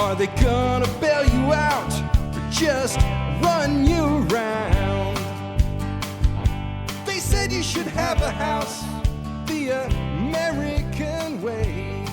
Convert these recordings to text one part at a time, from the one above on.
Are they gonna bail you out or just run you around? They said you should have a house the American way.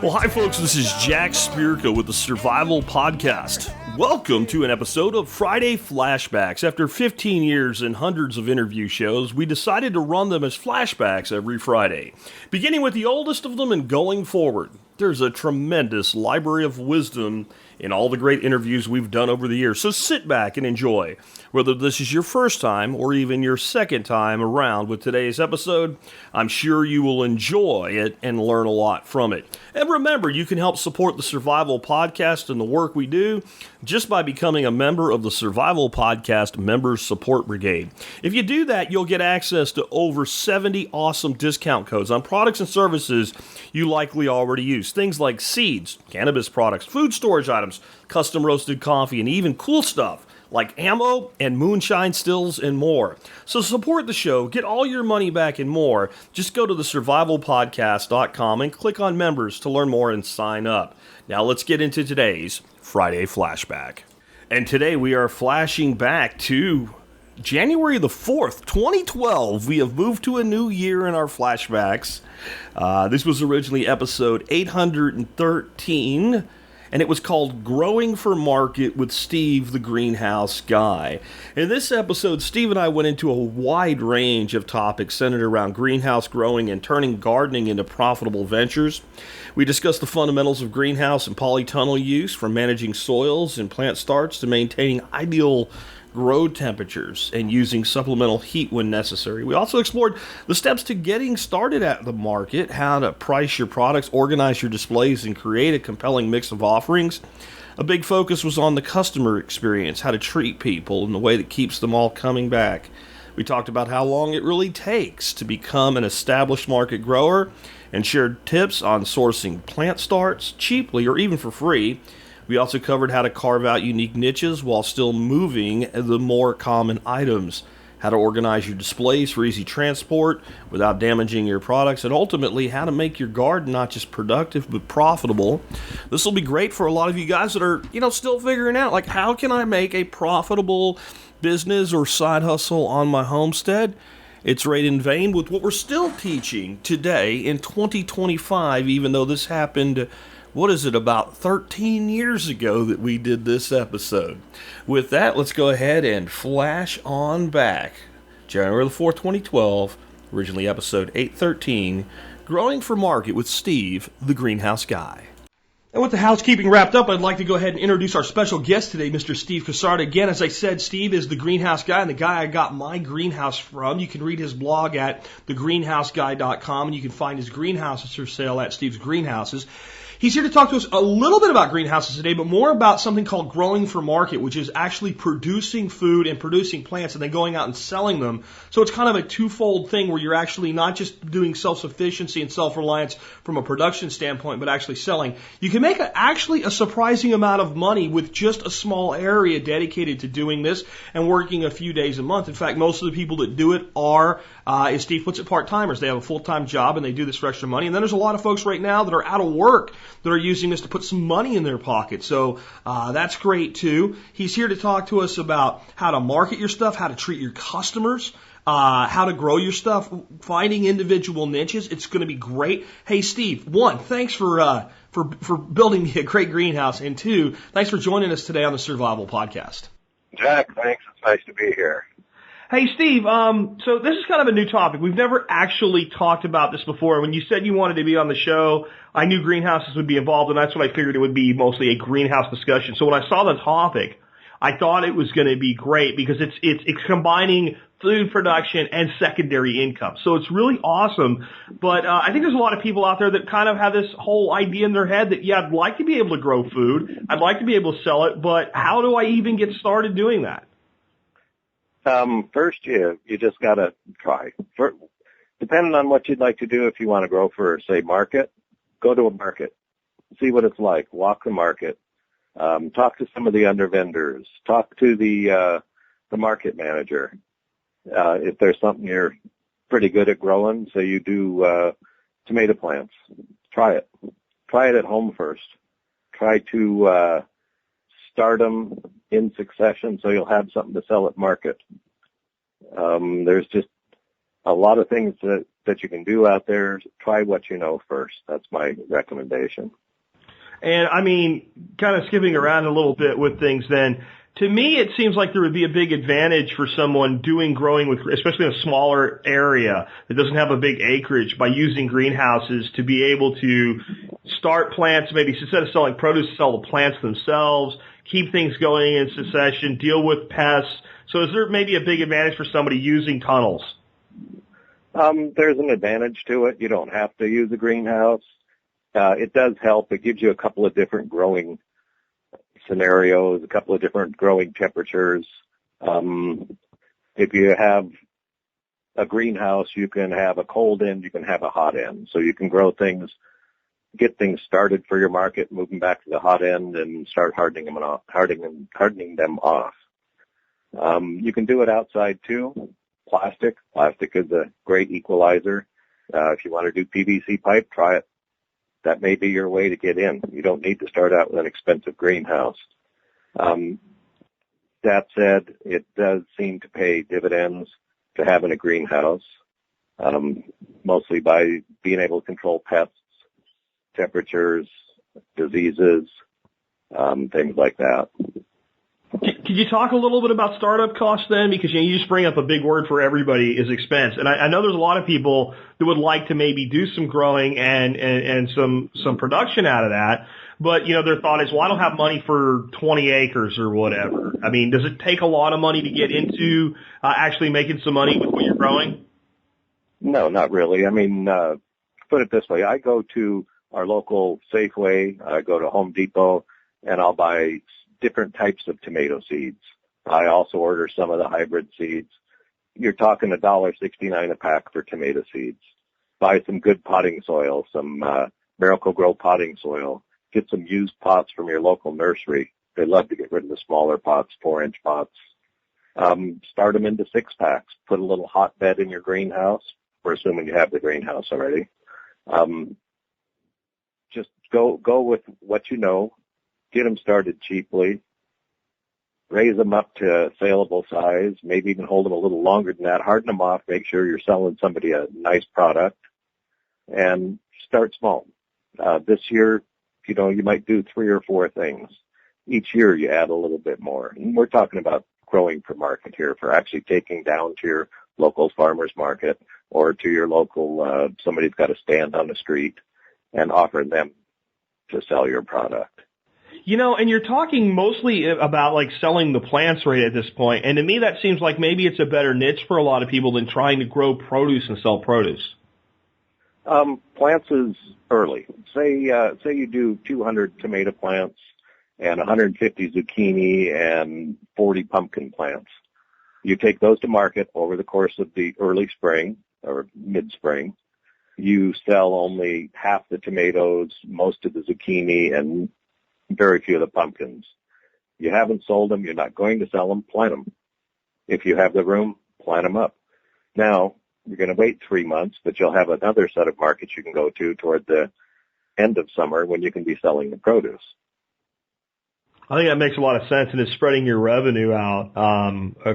Well, hi folks, this is Jack Spirko with the Survival Podcast. Welcome to an episode of Friday Flashbacks. After 15 years and hundreds of interview shows, we decided to run them as flashbacks every Friday. Beginning with the oldest of them and going forward. There's a tremendous library of wisdom in all the great interviews we've done over the years, so sit back and enjoy. Whether this is your first time or even your second time around with today's episode, I'm sure you will enjoy it and learn a lot from it. And remember, you can help support the Survival Podcast and the work we do just by becoming a member of the Survival Podcast Members Support Brigade. If you do that, you'll get access to over 70 awesome discount codes on products and services you likely already use. Things like seeds, cannabis products, food storage items, custom roasted coffee, and even cool stuff like ammo and moonshine stills and more. So support the show, get all your money back and more. Just go to thesurvivalpodcast.com and click on members to learn more and sign up. Now let's get into today's Friday Flashback. And today we are flashing back to January the 4th, 2012. We have moved to a new year in our flashbacks. This was originally episode 813. And it was called Growing for Market with Steve, the Greenhouse Guy. In this episode, Steve and I went into a wide range of topics centered around greenhouse growing and turning gardening into profitable ventures. We discussed the fundamentals of greenhouse and polytunnel use, from managing soils and plant starts to maintaining ideal grow temperatures and using supplemental heat when necessary. We also explored the steps to getting started at the market, how to price your products, organize your displays, and create a compelling mix of offerings. A big focus was on the customer experience, how to treat people in the way that keeps them all coming back. We talked about how long it really takes to become an established market grower and shared tips on sourcing plant starts cheaply or even for free. We also covered how to carve out unique niches while still moving the more common items, how to organize your displays for easy transport without damaging your products, and ultimately how to make your garden not just productive but profitable. This will be great for a lot of you guys that are, still figuring out, like, how can I make a profitable business or side hustle on my homestead? It's right in vein with what we're still teaching today in 2025, even though this happened about 13 years ago that we did this episode. With that, let's go ahead and flash on back. January the 4th, 2012, originally episode 813, Growing for Market with Steve, the Greenhouse Guy. And with the housekeeping wrapped up, I'd like to go ahead and introduce our special guest today, Mr. Steve Kasarda. Again, as I said, Steve is the Greenhouse Guy and the guy I got my greenhouse from. You can read his blog at thegreenhouseguy.com, and you can find his greenhouses for sale at Steve's Greenhouses. He's here to talk to us a little bit about greenhouses today, but more about something called Growing for Market, which is actually producing food and producing plants and then going out and selling them. So it's kind of a twofold thing where you're actually not just doing self-sufficiency and self-reliance from a production standpoint, but actually selling. You can make actually a surprising amount of money with just a small area dedicated to doing this and working a few days a month. In fact, most of the people that do it are, as Steve puts it, part-timers. They have a full-time job and they do this for extra money. And then there's a lot of folks right now that are out of work that are using this to put some money in their pocket. So that's great too. He's here to talk to us about how to market your stuff, how to treat your customers, how to grow your stuff, finding individual niches. It's going to be great. Hey, Steve, one, thanks for building me a great greenhouse, and two, thanks for joining us today on the Survival Podcast. Jack, thanks. It's nice to be here. Hey, Steve, so this is kind of a new topic. We've never actually talked about this before. When you said you wanted to be on the show, I knew greenhouses would be involved, and that's what I figured it would be, mostly a greenhouse discussion. So when I saw the topic, I thought it was going to be great because it's combining food production and secondary income. So it's really awesome. But I think there's a lot of people out there that kind of have this whole idea in their head that, yeah, I'd like to be able to grow food. I'd like to be able to sell it, but how do I even get started doing that? First, you just got to try. Depending on what you'd like to do, if you want to grow for, say, market, go to a market. See what it's like. Walk the market. Talk to some of the under vendors. Talk to the market manager. If there's something you're pretty good at growing, say you do tomato plants, try it. Try it at home first. Try to start them in succession so you'll have something to sell at market. There's just a lot of things that you can do out there. Try what you know first. That's my recommendation. And I mean, kind of skipping around a little bit with things then, to me it seems like there would be a big advantage for someone doing growing with, especially in a smaller area that doesn't have a big acreage, by using greenhouses to be able to start plants, maybe instead of selling produce, sell the plants themselves, keep things going in succession, deal with pests. So is there maybe a big advantage for somebody using tunnels? There's an advantage to it. You don't have to use a greenhouse. It does help. It gives you a couple of different growing scenarios, a couple of different growing temperatures. If you have a greenhouse, you can have a cold end, you can have a hot end. So you can grow things, get things started for your market, move them back to the hot end and start hardening them off. You can do it outside too. Plastic is a great equalizer. If you want to do PVC pipe, try it. That may be your way to get in. You don't need to start out with an expensive greenhouse. That said, it does seem to pay dividends to having a greenhouse, mostly by being able to control pests, temperatures, diseases, things like that. Could you talk a little bit about startup costs then? Because you just bring up a big word for everybody is expense. And I know there's a lot of people that would like to maybe do some growing and some production out of that. But, their thought is, well, I don't have money for 20 acres or whatever. I mean, does it take a lot of money to get into actually making some money with what you're growing? No, not really. I mean, put it this way. I go to our local Safeway, I go to Home Depot, and I'll buy different types of tomato seeds. I also order some of the hybrid seeds. You're talking $1.69 a pack for tomato seeds. Buy some good potting soil, some Miracle-Gro potting soil. Get some used pots from your local nursery. They love to get rid of the smaller pots, 4-inch pots. Start them into 6-packs. Put a little hotbed in your greenhouse. We're assuming you have the greenhouse already. Just go with what you know. Get them started cheaply, raise them up to saleable size, maybe even hold them a little longer than that, harden them off, make sure you're selling somebody a nice product, and start small. This year, you might do 3 or 4 things. Each year you add a little bit more. And we're talking about growing for market here, for actually taking down to your local farmer's market or to your local, somebody's got a stand on the street, and offering them to sell your product. And you're talking mostly about like selling the plants right at this point. And to me, that seems like maybe it's a better niche for a lot of people than trying to grow produce and sell produce. Plants is early. Say you do 200 tomato plants and 150 zucchini and 40 pumpkin plants. You take those to market over the course of the early spring or mid-spring. You sell only half the tomatoes, most of the zucchini, and very few of the pumpkins. You haven't sold them. You're not going to sell them. Plant them. If you have the room, plant them up. Now, you're going to wait 3 months, but you'll have another set of markets you can go to toward the end of summer when you can be selling the produce. I think that makes a lot of sense, and it's spreading your revenue out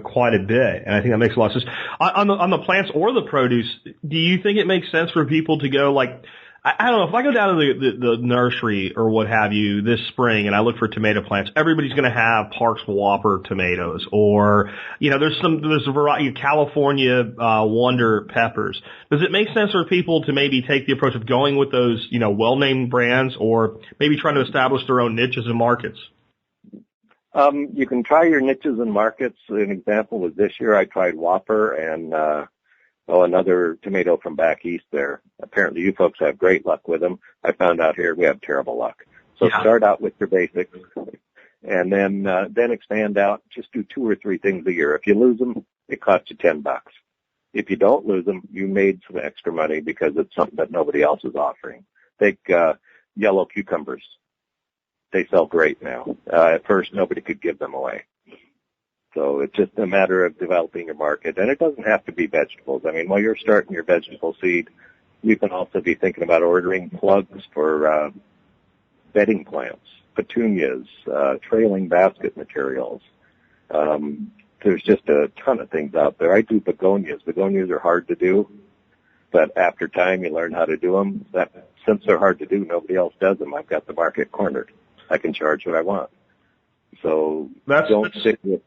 quite a bit. And I think that makes a lot of sense. On the plants or the produce, do you think it makes sense for people to go like, I don't know, if I go down to the nursery or what have you this spring and I look for tomato plants, everybody's going to have Parks Whopper tomatoes, or, there's a variety of California Wonder peppers. Does it make sense for people to maybe take the approach of going with those, well-named brands, or maybe trying to establish their own niches and markets? You can try your niches and markets. An example was this year I tried Whopper and, another tomato from back east there. Apparently you folks have great luck with them. I found out here we have terrible luck. So Start out with your basics and then expand out. Just do 2 or 3 things a year. If you lose them, it costs you $10. If you don't lose them, you made some extra money because it's something that nobody else is offering. Take yellow cucumbers. They sell great now. At first, nobody could give them away. So it's just a matter of developing your market. And it doesn't have to be vegetables. I mean, while you're starting your vegetable seed, you can also be thinking about ordering plugs for bedding plants. petunias, trailing basket materials. There's just a ton of things out there. I do begonias. Begonias are hard to do, but after time you learn how to do them. Since they're hard to do, nobody else does them. I've got the market cornered. I can charge what I want. So don't stick with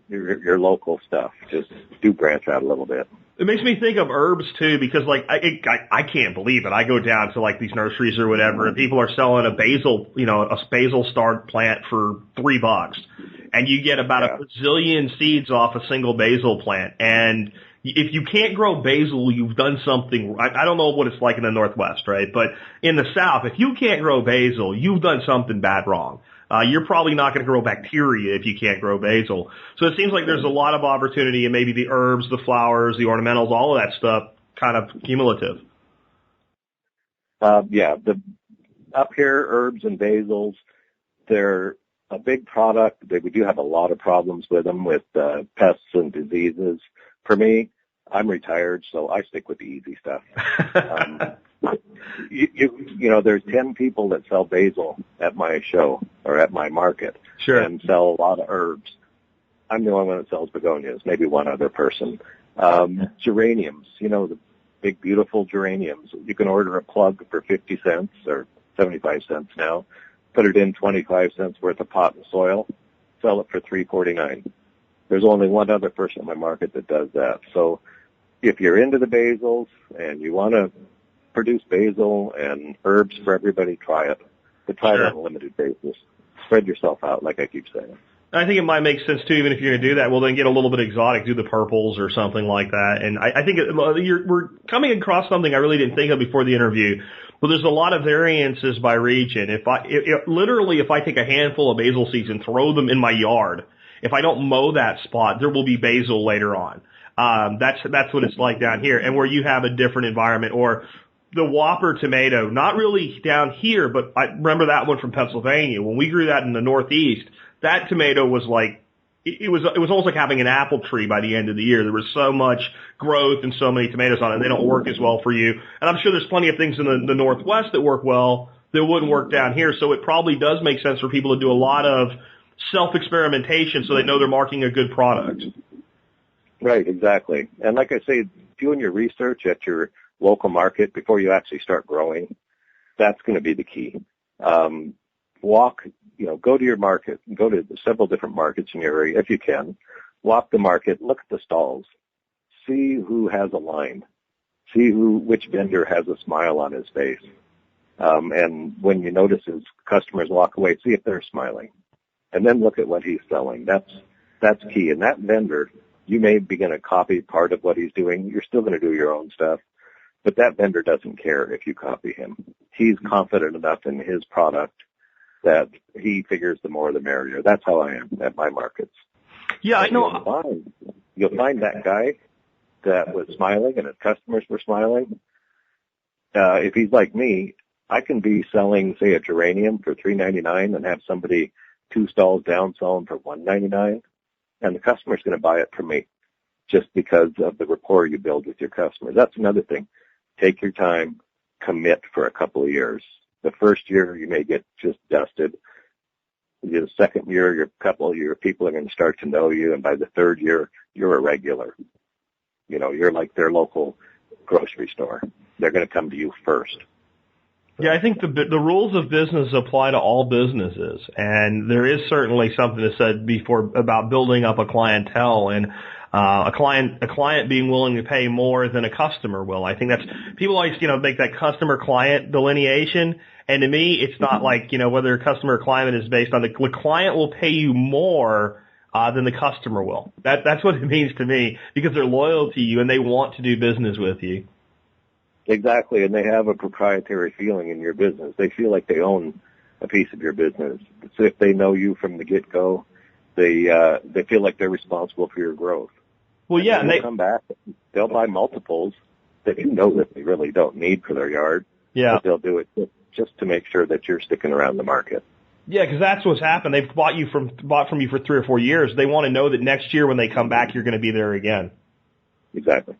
your local stuff. Just do branch out a little bit. It makes me think of herbs too, because like I can't believe it. I go down to like these nurseries or whatever, and people are selling a basil starred plant for $3, and you get about a bazillion seeds off a single basil plant. And if you can't grow basil, you've done something. I don't know what it's like in the Northwest, right? But in the South, if you can't grow basil, you've done something bad wrong. You're probably not going to grow bacteria if you can't grow basil. So it seems like there's a lot of opportunity in maybe the herbs, the flowers, the ornamentals, all of that stuff, kind of cumulative. Up here, herbs and basils, they're a big product. We do have a lot of problems with them, with pests and diseases. For me, I'm retired, so I stick with the easy stuff. There's 10 people that sell basil at my show or at my market and sell a lot of herbs. I'm the only one that sells begonias, maybe one other person. Geraniums, the big, beautiful geraniums. You can order a plug for 50 cents or 75 cents now, put it in 25 cents worth of pot and soil, sell it for $3.49. There's only one other person in my market that does that. So if you're into the basils and you want to produce basil and herbs for everybody, try it. But try it on a limited basis. Spread yourself out, like I keep saying. I think it might make sense, too, even if you're going to do that. Well, then get a little bit exotic, do the purples or something like that. And I think we're coming across something I really didn't think of before the interview. But there's a lot of variances by region. If I take a handful of basil seeds and throw them in my yard, if I don't mow that spot, there will be basil later on. That's what it's like down here. And where you have a different environment, or the Whopper tomato, not really down here, but I remember that one from Pennsylvania. When we grew that in the Northeast, that tomato was like, it was almost like having an apple tree by the end of the year. There was so much growth and so many tomatoes on it. They don't work as well for you. And I'm sure there's plenty of things in the Northwest that work well that wouldn't work down here. So it probably does make sense for people to do a lot of self-experimentation so they know they're marking a good product. Right, exactly. And like I say, doing your research at your local market before you actually start growing, that's going to be the key. Go to your market, go to several different markets in your area if you can. Walk the market, look at the stalls, see who has a line, see which vendor has a smile on his face. And when you notice his customers walk away, see if they're smiling. And then look at what he's selling. That's key. And that vendor, you may be going to copy part of what he's doing. You're still going to do your own stuff. But that vendor doesn't care if you copy him. He's confident enough in his product that he figures the more the merrier. That's how I am at my markets. Yeah, I know. You'll find that guy that was smiling and his customers were smiling. If he's like me, I can be selling, say, a geranium for $3.99 and have somebody 2 stalls down selling for $1.99, and the customer's going to buy it from me just because of the rapport you build with your customers. That's another thing. Take your time, commit for a couple of years. The first year you may get just dusted. The second year, your people are going to start to know you, and by the third year, you're a regular. You're like their local grocery store. They're going to come to you first. Yeah, I think the rules of business apply to all businesses, and there is certainly something to said before about building up a clientele and a client being willing to pay more than a customer will. I think that's, people always make that customer client delineation, and to me, it's not like whether a customer or client is based on the client will pay you more than the customer will. That's what it means to me, because they're loyal to you and they want to do business with you. Exactly, and they have a proprietary feeling in your business. They feel like they own a piece of your business. So if they know you from the get-go, they feel like they're responsible for your growth. Well, yeah, and they come back. They'll buy multiples that that they really don't need for their yard. Yeah, but they'll do it just to make sure that you're sticking around the market. Yeah, because that's what's happened. They've bought from you for 3 or 4 years. They want to know that next year when they come back, you're going to be there again. Exactly.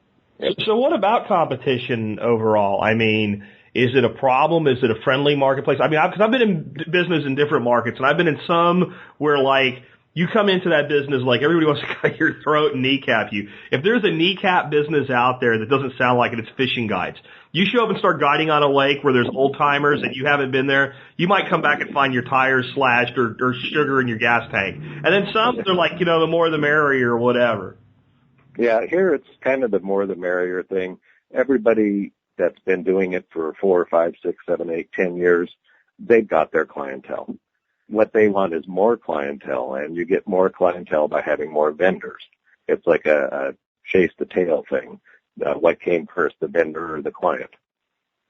So what about competition overall? I mean, Is it a problem? Is it a friendly marketplace? I mean, because I've been in business in different markets, and I've been in some where, like, you come into that business like everybody wants to cut your throat and kneecap you. If there's a kneecap business out there that doesn't sound like it, it's fishing guides. You show up and start guiding on a lake where there's old timers and you haven't been there, you might come back and find your tires slashed or sugar in your gas tank. And then some, they're like, the more the merrier or whatever. Yeah, here it's kind of the more the merrier thing. Everybody that's been doing it for 4 or 5, 6, 7, 8, 10 years, they've got their clientele. What they want is more clientele, and you get more clientele by having more vendors. It's like a chase the tail thing. What came first, the vendor or the client?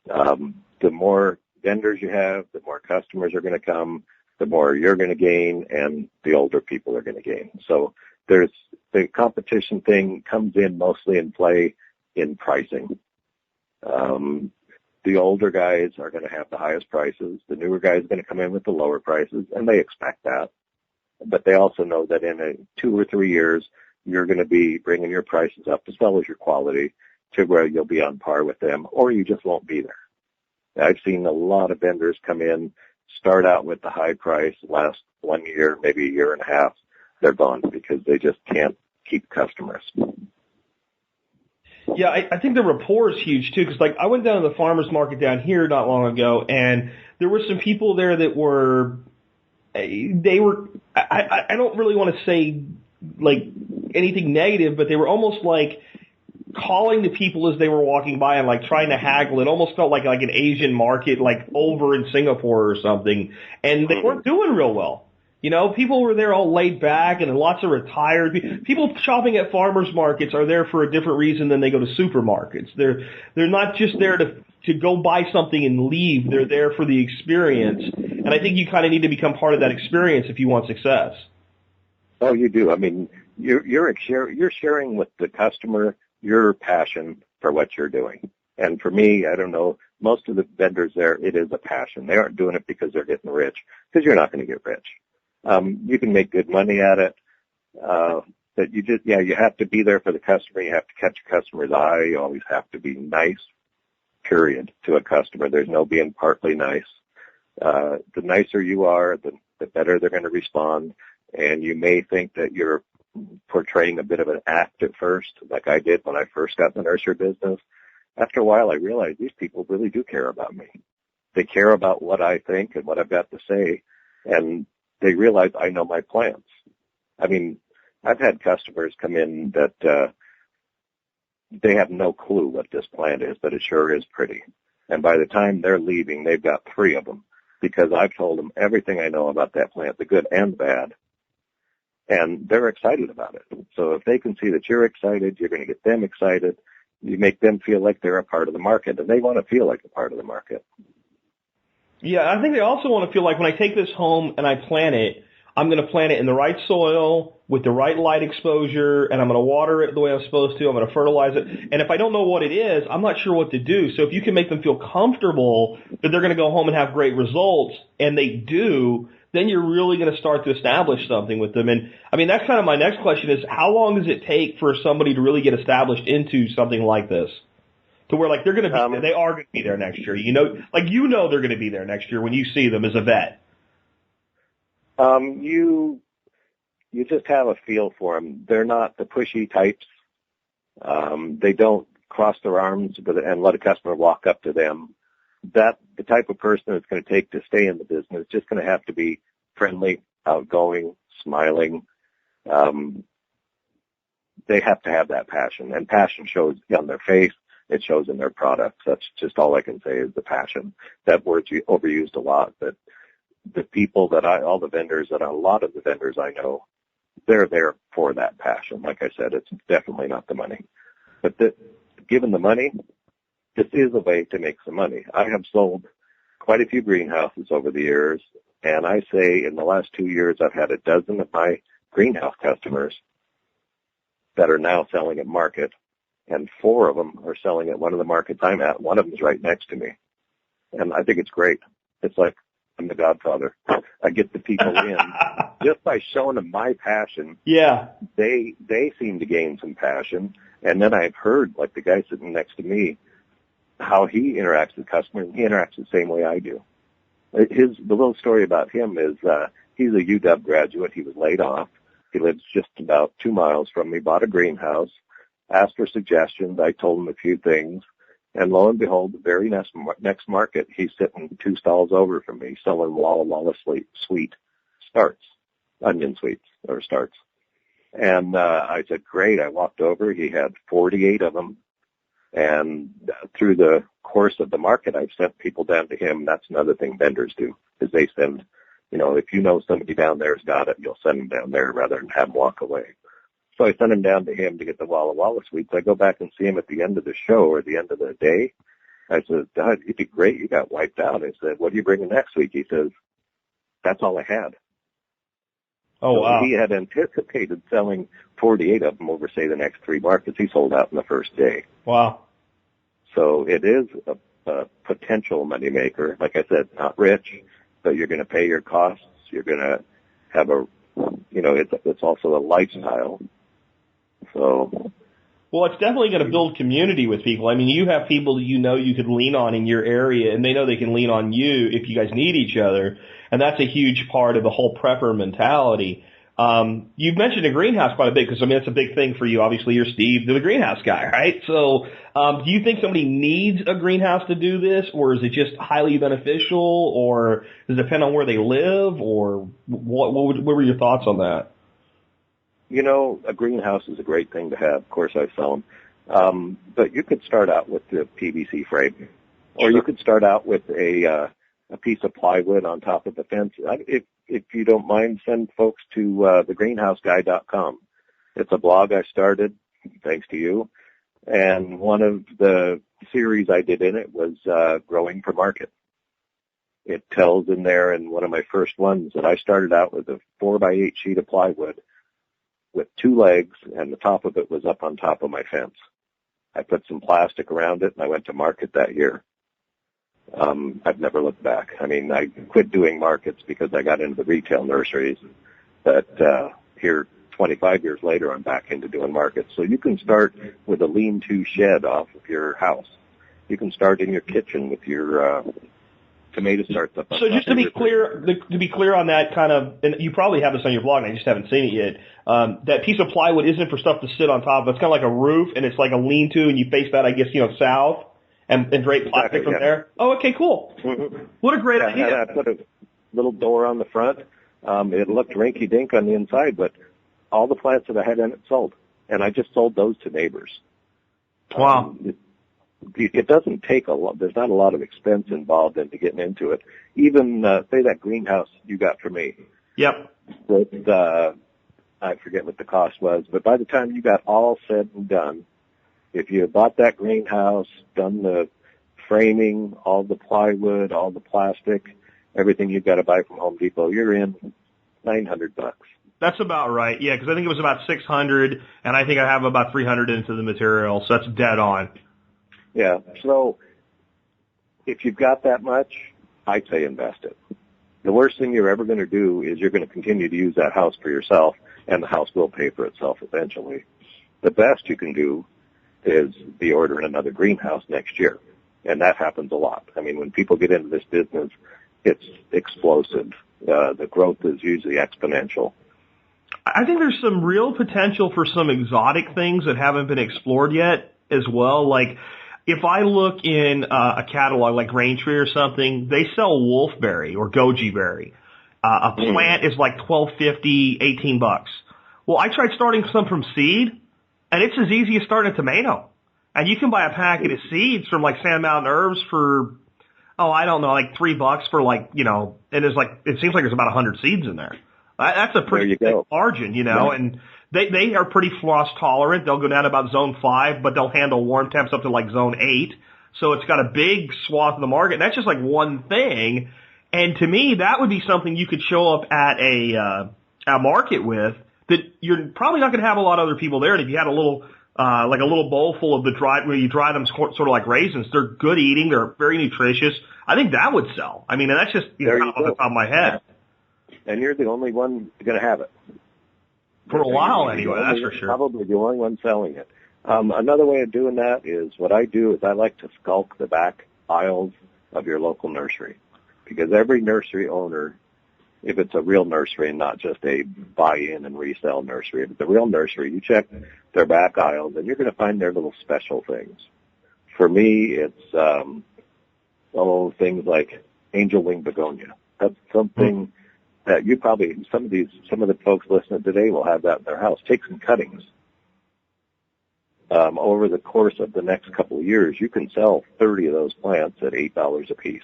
The more vendors you have, the more customers are going to come, the more you're going to gain, and the older people are going to gain. So the competition thing comes in mostly in play in pricing. The older guys are going to have the highest prices. The newer guys are going to come in with the lower prices, and they expect that. But they also know that in 2 or 3 years, you're going to be bringing your prices up as well as your quality to where you'll be on par with them, or you just won't be there. I've seen a lot of vendors come in, start out with the high price, last 1 year, maybe a year and a half, they're gone because they just can't keep customers. Yeah, I think the rapport is huge too, because like I went down to the farmers market down here not long ago, and there were some people there that were, I don't really want to say like anything negative, but they were almost like calling to people as they were walking by and like trying to haggle. It almost felt like an Asian market, like over in Singapore or something, and they weren't doing real well. People were there all laid back and lots of retired people shopping at farmers markets are there for a different reason than they go to supermarkets. They're not just there to go buy something and leave. They're there for the experience. And I think you kind of need to become part of that experience if you want success. Oh, you do. I mean, you're sharing with the customer your passion for what you're doing. And for me, I don't know, most of the vendors there, it is a passion. They aren't doing it because they're getting rich, because you're not going to get rich. You can make good money at it, but you have to be there for the customer. You have to catch a customer's eye. You always have to be nice, period, to a customer. There's no being partly nice. The nicer you are, the better they're going to respond. And you may think that you're portraying a bit of an act at first, like I did when I first got in the nursery business. After a while, I realized these people really do care about me. They care about what I think and what I've got to say, and they realize I know my plants. I mean, I've had customers come in that they have no clue what this plant is, but it sure is pretty. And by the time they're leaving, they've got 3 of them because I've told them everything I know about that plant, the good and the bad, and they're excited about it. So if they can see that you're excited, you're going to get them excited. You make them feel like they're a part of the market, and they want to feel like a part of the market. Yeah, I think they also want to feel like when I take this home and I plant it, I'm going to plant it in the right soil with the right light exposure, and I'm going to water it the way I'm supposed to. I'm going to fertilize it. And if I don't know what it is, I'm not sure what to do. So if you can make them feel comfortable that they're going to go home and have great results, and they do, then you're really going to start to establish something with them. And, I mean, that's kind of my next question is, how long does it take for somebody to really get established into something like this? To where, like, they're going to be, they are going to be there next year. They're going to be there next year when you see them as a vet. You just have a feel for them. They're not the pushy types. They don't cross their arms and let a customer walk up to them. The type of person it's going to take to stay in the business is just going to have to be friendly, outgoing, smiling. They have to have that passion, and passion shows on their face. It shows in their products. That's just all I can say is the passion. That word's overused a lot, but the people a lot of the vendors I know, they're there for that passion. Like I said, it's definitely not the money. But given the money, this is a way to make some money. I have sold quite a few greenhouses over the years, and I say in the last 2 years I've had a dozen of my greenhouse customers that are now selling at market, and 4 of them are selling at one of the markets I'm at. One of them is right next to me. And I think it's great. It's like I'm the Godfather. I get the people in just by showing them my passion. Yeah. They seem to gain some passion. And then I've heard, like the guy sitting next to me, how he interacts with customers. He interacts the same way I do. The little story about him is he's a UW graduate. He was laid off. He lives just about 2 miles from me, bought a greenhouse, asked for suggestions. I told him a few things. And lo and behold, the very next market, he's sitting 2 stalls over from me selling Walla Walla sweet starts, onion sweets or starts. And I said, great. I walked over. He had 48 of them. And through the course of the market, I've sent people down to him. That's another thing vendors do, is they send, if you know somebody down there's got it, you'll send them down there rather than have them walk away. So I sent him down to him to get the Walla Walla sweets. I go back and see him at the end of the show or the end of the day. I said, Doug, you did great. You got wiped out. I said, what are you bringing next week? He says, that's all I had. Oh, so wow. He had anticipated selling 48 of them over, say, the next 3 markets. He sold out in the first day. Wow. So it is a potential moneymaker. Like I said, not rich, but you're going to pay your costs. You're going to have it's also a lifestyle. So. Well, it's definitely going to build community with people. I mean, you have people that you could lean on in your area, and they know they can lean on you if you guys need each other. And that's a huge part of the whole prepper mentality. You've mentioned a greenhouse quite a bit because, it's a big thing for you. Obviously, you're Steve, the greenhouse guy, right? So do you think somebody needs a greenhouse to do this, or is it just highly beneficial, or does it depend on where they live, or what were your thoughts on that? A greenhouse is a great thing to have. Of course, I sell them. But you could start out with the PVC frame, or you could start out with a piece of plywood on top of the fence. If you don't mind, send folks to thegreenhouseguy.com. It's a blog I started, thanks to you. And one of the series I did in it was growing for market. It tells in there in one of my first ones that I started out with a 4x8 sheet of plywood with 2 legs, and the top of it was up on top of my fence. I put some plastic around it, and I went to market that year. I've never looked back. I quit doing markets because I got into the retail nurseries, but here 25 years later, I'm back into doing markets. So you can start with a lean-to shed off of your house. You can start in your kitchen with your tomato starts up. So just to be clear on that kind of, and you probably have this on your blog, and I just haven't seen it yet. That piece of plywood isn't for stuff to sit on top of. It's kind of like a roof, and it's like a lean-to, and you face that, I guess, south, and drape plastic from there. Oh, okay, cool. Mm-hmm. What a great idea. I put a little door on the front. It looked rinky-dink on the inside, but all the plants that I had in it sold, and I just sold those to neighbors. Wow. It doesn't take a lot. There's not a lot of expense involved into getting into it. Even, say that greenhouse you got for me. Yep. That, I forget what the cost was, but by the time you got all said and done, if you bought that greenhouse, done the framing, all the plywood, all the plastic, everything you've got to buy from Home Depot, you're in $900. That's about right. Yeah, because I think it was about $600, and I think I have about $300 into the material, so that's dead on. Yeah. So if you've got that much, I'd say invest it. The worst thing you're ever going to do is you're going to continue to use that house for yourself, and the house will pay for itself eventually. The best you can do is be ordering another greenhouse next year, and that happens a lot. When people get into this business, it's explosive. The growth is usually exponential. I think there's some real potential for some exotic things that haven't been explored yet as well. Like, if I look in a catalog like Braintree or something, they sell wolfberry or goji berry. A plant is like $12.50, $18. Well, I tried starting some from seed, and it's as easy as starting a tomato. And you can buy a packet of seeds from like Sand Mountain Herbs for, I don't know, like $3 for and it seems like there's about 100 seeds in there. That's a pretty big margin, Right. And they are pretty frost tolerant. They'll go down to about zone 5, but they'll handle warm temps up to like zone 8. So it's got a big swath of the market. And that's just like one thing. And to me, that would be something you could show up at a market with that you're probably not going to have a lot of other people there. And if you had a little, like a little bowl full of the dried, where you dry them sort of like raisins, they're good eating. They're very nutritious. I think that would sell. And that's just kind of off the top of my head. And you're the only one going to have it. For a while, anyway, that's for sure. Probably the only one selling it. Another way of doing that is what I do is I like to skulk the back aisles of your local nursery, because every nursery owner, if it's a real nursery and not just a buy-in and resell nursery, if it's a real nursery, you check their back aisles and you're going to find their little special things. For me, it's things like angel wing begonia. That's something that you probably, some of the folks listening today will have that in their house. Take some cuttings. Over the course of the next couple of years, you can sell 30 of those plants at $8 a piece.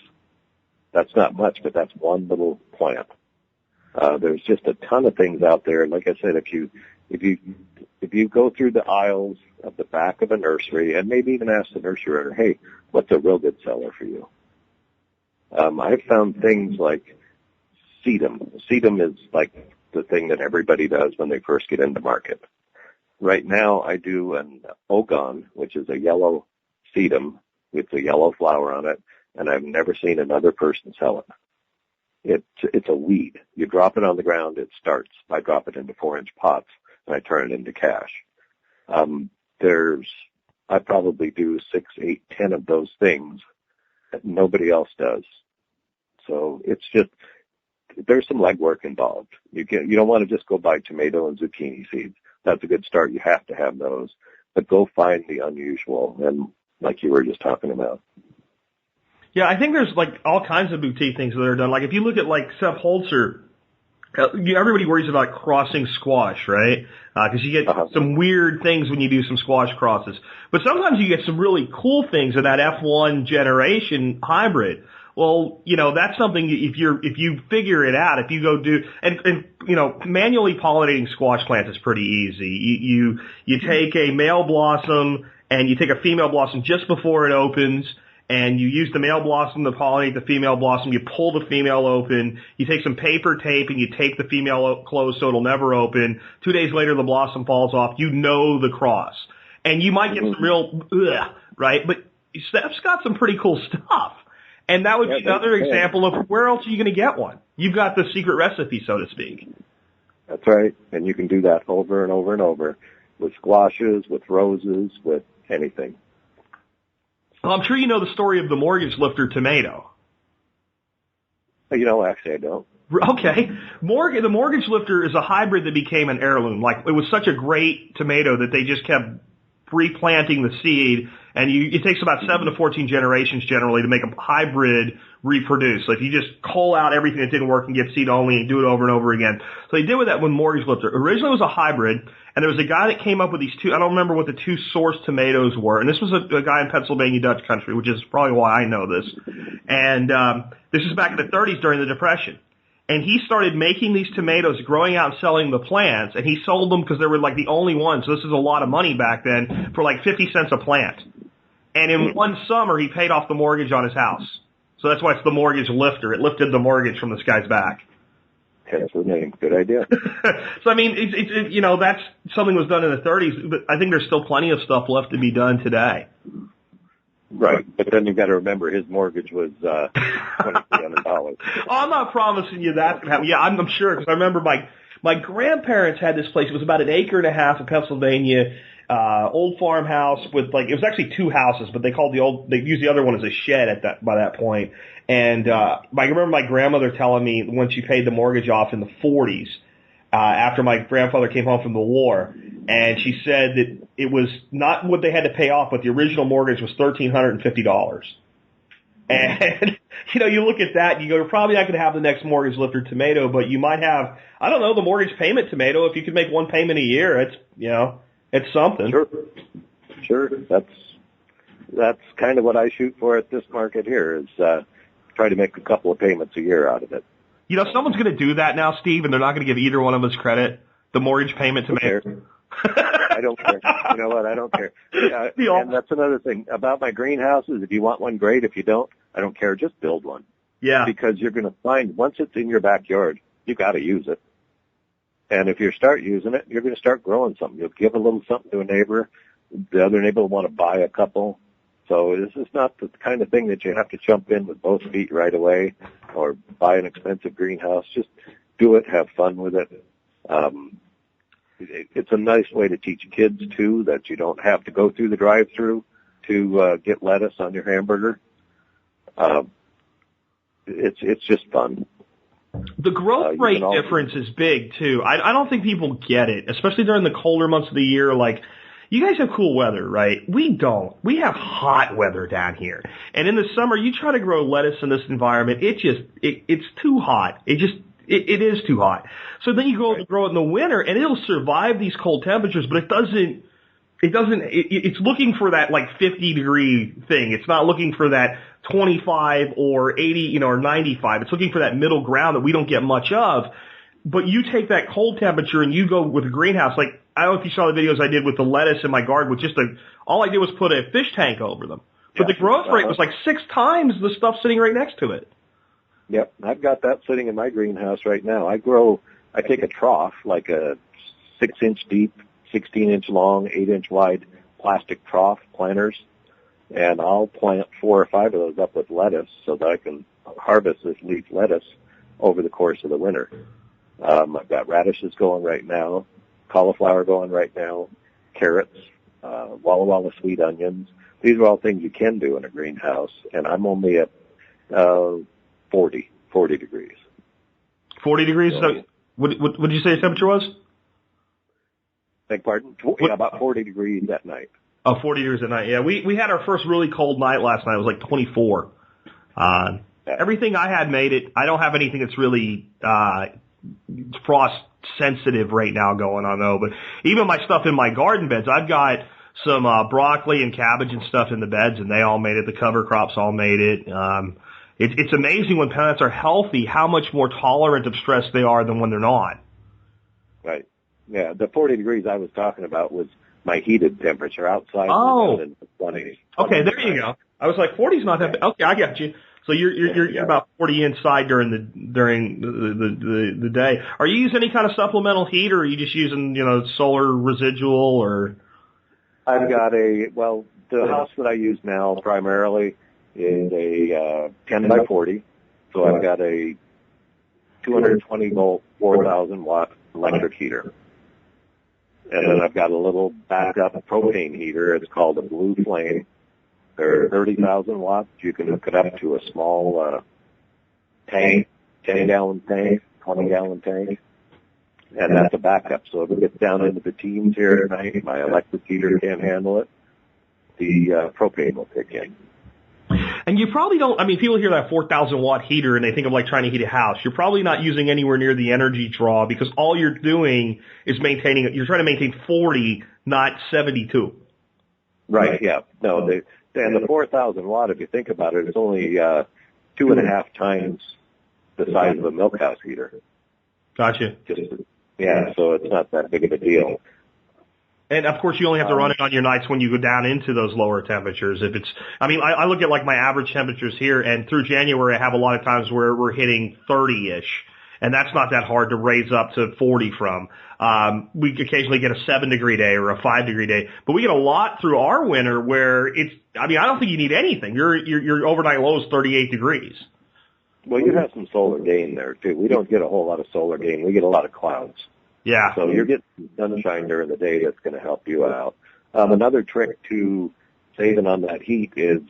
That's not much, but that's one little plant. There's just a ton of things out there. Like I said, if you go through the aisles of the back of a nursery and maybe even ask the nursery owner, hey, what's a real good seller for you? I've found things like sedum. Sedum is like the thing that everybody does when they first get into market. Right now, I do an ogon, which is a yellow sedum with a yellow flower on it, and I've never seen another person sell it. It's a weed. You drop it on the ground, it starts. I drop it into 4-inch pots, and I turn it into cash. I probably do 6, 8, 10 of those things that nobody else does. So it's just, there's some legwork involved. You don't want to just go buy tomato and zucchini seeds. That's a good start. You have to have those. But go find the unusual, and like you were just talking about. Yeah, I think there's like all kinds of boutique things that are done. Like if you look at like Seth Holzer, everybody worries about crossing squash, right? Because you get some weird things when you do some squash crosses. But sometimes you get some really cool things in that F1 generation hybrid. Well, that's something if you figure it out, if you go do, and manually pollinating squash plants is pretty easy. You take a male blossom and you take a female blossom just before it opens, and you use the male blossom to pollinate the female blossom. You pull the female open. You take some paper tape and you tape the female closed so it'll never open. 2 days later, the blossom falls off. You know the cross. And you might get some real, right? But Steph's got some pretty cool stuff. And that would be another example of where else are you going to get one? You've got the secret recipe, so to speak. That's right. And you can do that over and over and over with squashes, with roses, with anything. Well, I'm sure you know the story of the mortgage lifter tomato. Actually, I don't. Okay. The mortgage lifter is a hybrid that became an heirloom. Like, it was such a great tomato that they just kept replanting the seed, and it takes about 7 to 14 generations generally to make a hybrid reproduce. So if you just cull out everything that didn't work and get seed only and do it over and over again. So they did with that with mortgage lifter. Originally it was a hybrid, and there was a guy that came up with these two, I don't remember what the two source tomatoes were, and this was a guy in Pennsylvania Dutch country, which is probably why I know this. And this is back in the 30s during the Depression. And he started making these tomatoes, growing out and selling the plants, and he sold them because they were like the only ones. So this is a lot of money back then for like 50 cents a plant. And in one summer, he paid off the mortgage on his house. So that's why it's the mortgage lifter. It lifted the mortgage from this guy's back. That's the name. Good idea. So, I mean, that's something was done in the 30s, but I think there's still plenty of stuff left to be done today. Right, but then you've got to remember his mortgage was $2,300. Oh, I'm not promising you that's going to happen. Yeah, I'm sure, because I remember my grandparents had this place. It was about 1.5 acres in Pennsylvania, old farmhouse with it was actually 2 houses, but they used the other one as a shed by that point. And I remember my grandmother telling me when she paid the mortgage off in the 40s, after my grandfather came home from the war, and she said that it was not what they had to pay off, but the original mortgage was $1,350. And, you look at that and you go, you're probably not going to have the next mortgage lifter tomato, but you might have, I don't know, the mortgage payment tomato. If you could make one payment a year, it's something. Sure. That's kind of what I shoot for at this market here is, try to make a couple of payments a year out of it. Someone's going to do that now, Steve, and they're not going to give either one of us credit. The mortgage payment tomato. I don't care. You know what? I don't care. And that's another thing about my greenhouses. If you want one, great. If you don't, I don't care. Just build one. Yeah. Because you're going to find once it's in your backyard, you got to use it. And if you start using it, you're going to start growing something. You'll give a little something to a neighbor. The other neighbor will want to buy a couple. So this is not the kind of thing that you have to jump in with both feet right away or buy an expensive greenhouse. Just do it. Have fun with it. it's a nice way to teach kids too that you don't have to go through the drive-through to get lettuce on your hamburger. It's just fun. The growth rate difference is big too. I don't think people get it, especially during the colder months of the year. Like, you guys have cool weather, right? We don't. We have hot weather down here. And in the summer, you try to grow lettuce in this environment, it's too hot. It is too hot. So then you go to grow it in the winter, and it'll survive these cold temperatures, but it's looking for that like 50-degree thing. It's not looking for that 25 or 80, or 95. It's looking for that middle ground that we don't get much of. But you take that cold temperature and you go with a greenhouse. Like, I don't know if you saw the videos I did with the lettuce in my garden with all I did was put a fish tank over them. But the growth rate was like 6 times the stuff sitting right next to it. Yep, I've got that sitting in my greenhouse right now. I take a trough, like a 6-inch deep, 16-inch long, 8-inch wide plastic trough planters, and I'll plant 4 or 5 of those up with lettuce so that I can harvest this leaf lettuce over the course of the winter. I've got radishes going right now, cauliflower going right now, carrots, Walla Walla sweet onions. These are all things you can do in a greenhouse, and I'm only at 40 degrees. 40 degrees? So, what did you say the temperature was? Beg pardon? Yeah, about 40 degrees at night. Oh, 40 degrees at night. Yeah, we had our first really cold night last night. It was like 24. Everything I had made it. I don't have anything that's really frost sensitive right now going on though. But even my stuff in my garden beds, I've got some broccoli and cabbage and stuff in the beds, and they all made it. The cover crops all made it. It's amazing when plants are healthy how much more tolerant of stress they are than when they're not. Right. Yeah, the 40 degrees I was talking about was my heated temperature outside. Oh. In the 20s. Okay, there you go. I was like, 40's not that bad. Okay, I got you. So you're about 40 inside during the day. Are you using any kind of supplemental heat, or are you just using solar residual or? I've got the house that I use now primarily is a 10 by 40. So I've got a 220 volt, 4,000 watt electric heater. And then I've got a little backup propane heater. It's called a Blue Flame. They're 30,000 watts. You can hook it up to a small tank, 10-gallon tank, 20-gallon tank. And that's a backup. So if it gets down into the teens here at night, my electric heater can't handle it, the propane will kick in. And you probably don't, people hear that 4,000 watt heater and they think of like trying to heat a house. You're probably not using anywhere near the energy draw because all you're doing is you're trying to maintain 40, not 72. Right, yeah. No, and the 4,000 watt, if you think about it, is only 2.5 times the size of a milk house heater. Gotcha. So it's not that big of a deal. And of course, you only have to run it on your nights when you go down into those lower temperatures. If it's, I look at like my average temperatures here, and through January, I have a lot of times where we're hitting 30-ish, and that's not that hard to raise up to 40 from. We occasionally get a 7-degree day or a 5-degree day, but we get a lot through our winter where I don't think you need anything. Your overnight low is 38 degrees. Well, you have some solar gain there too. We don't get a whole lot of solar gain. We get a lot of clouds. Yeah. So you're getting sunshine during the day that's going to help you out. Another trick to saving on that heat is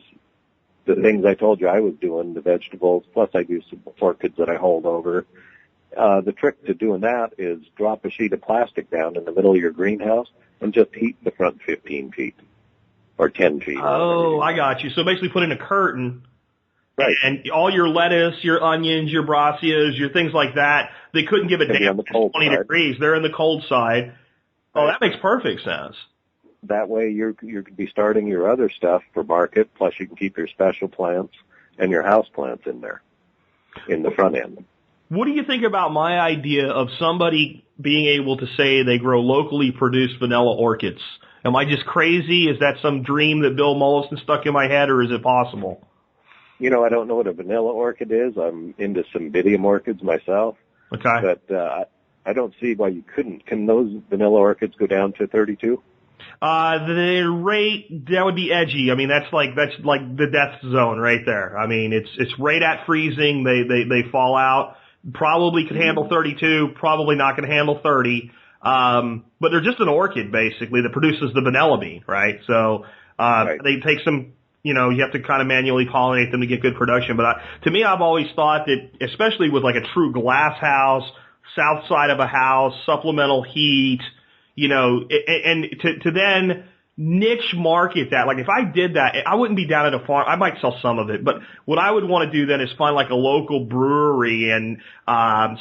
the things I told you I was doing, the vegetables, plus I do some orchids that I hold over. The trick to doing that is drop a sheet of plastic down in the middle of your greenhouse and just heat the front 15 feet or 10 feet. Oh, I got you. So basically put in a curtain. Right. And all your lettuce, your onions, your brassicas, your things like that, they couldn't give a damn if it's 20 degrees. They're in the cold side. Oh, that makes perfect sense. That way you could be starting your other stuff for market, plus you can keep your special plants and your house plants in there in the front end. What do you think about my idea of somebody being able to say they grow locally produced vanilla orchids? Am I just crazy? Is that some dream that Bill Mollison stuck in my head, or is it possible? I don't know what a vanilla orchid is. I'm into Cymbidium orchids myself. Okay. But I don't see why you couldn't. Can those vanilla orchids go down to 32? The rate, that would be edgy. That's like the death zone right there. It's right at freezing. They fall out. Probably could handle 32. Probably not going to handle 30. But they're just an orchid, basically, that produces the vanilla bean, right? So they take some, you have to kind of manually pollinate them to get good production. But to me, I've always thought that, especially with like a true glass house, south side of a house, supplemental heat, and to then niche market that. Like if I did that, I wouldn't be down at a farm. I might sell some of it, but what I would want to do then is find like a local brewery and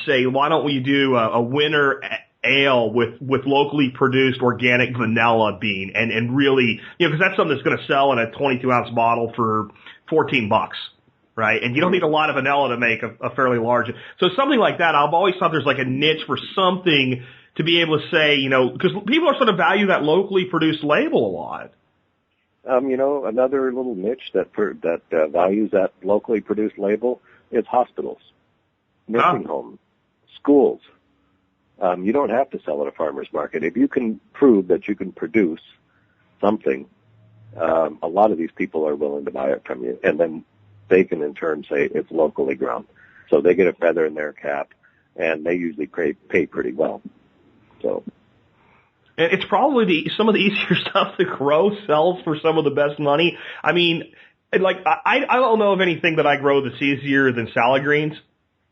say, why don't we do a winter ale with locally produced organic vanilla bean and really, because that's something that's going to sell in a 22-ounce bottle for $14, right? And you don't need a lot of vanilla to make a fairly large. So something like that, I've always thought there's like a niche for something to be able to say, because people are sort of value that locally produced label a lot. Another little niche that values that locally produced label is hospitals, nursing homes, schools. You don't have to sell at a farmer's market. If you can prove that you can produce something, a lot of these people are willing to buy it from you, and then they can in turn say it's locally grown. So they get a feather in their cap, and they usually pay pretty well. So it's probably some of the easier stuff to grow sells for some of the best money. I mean, like I don't know of anything that I grow that's easier than salad greens.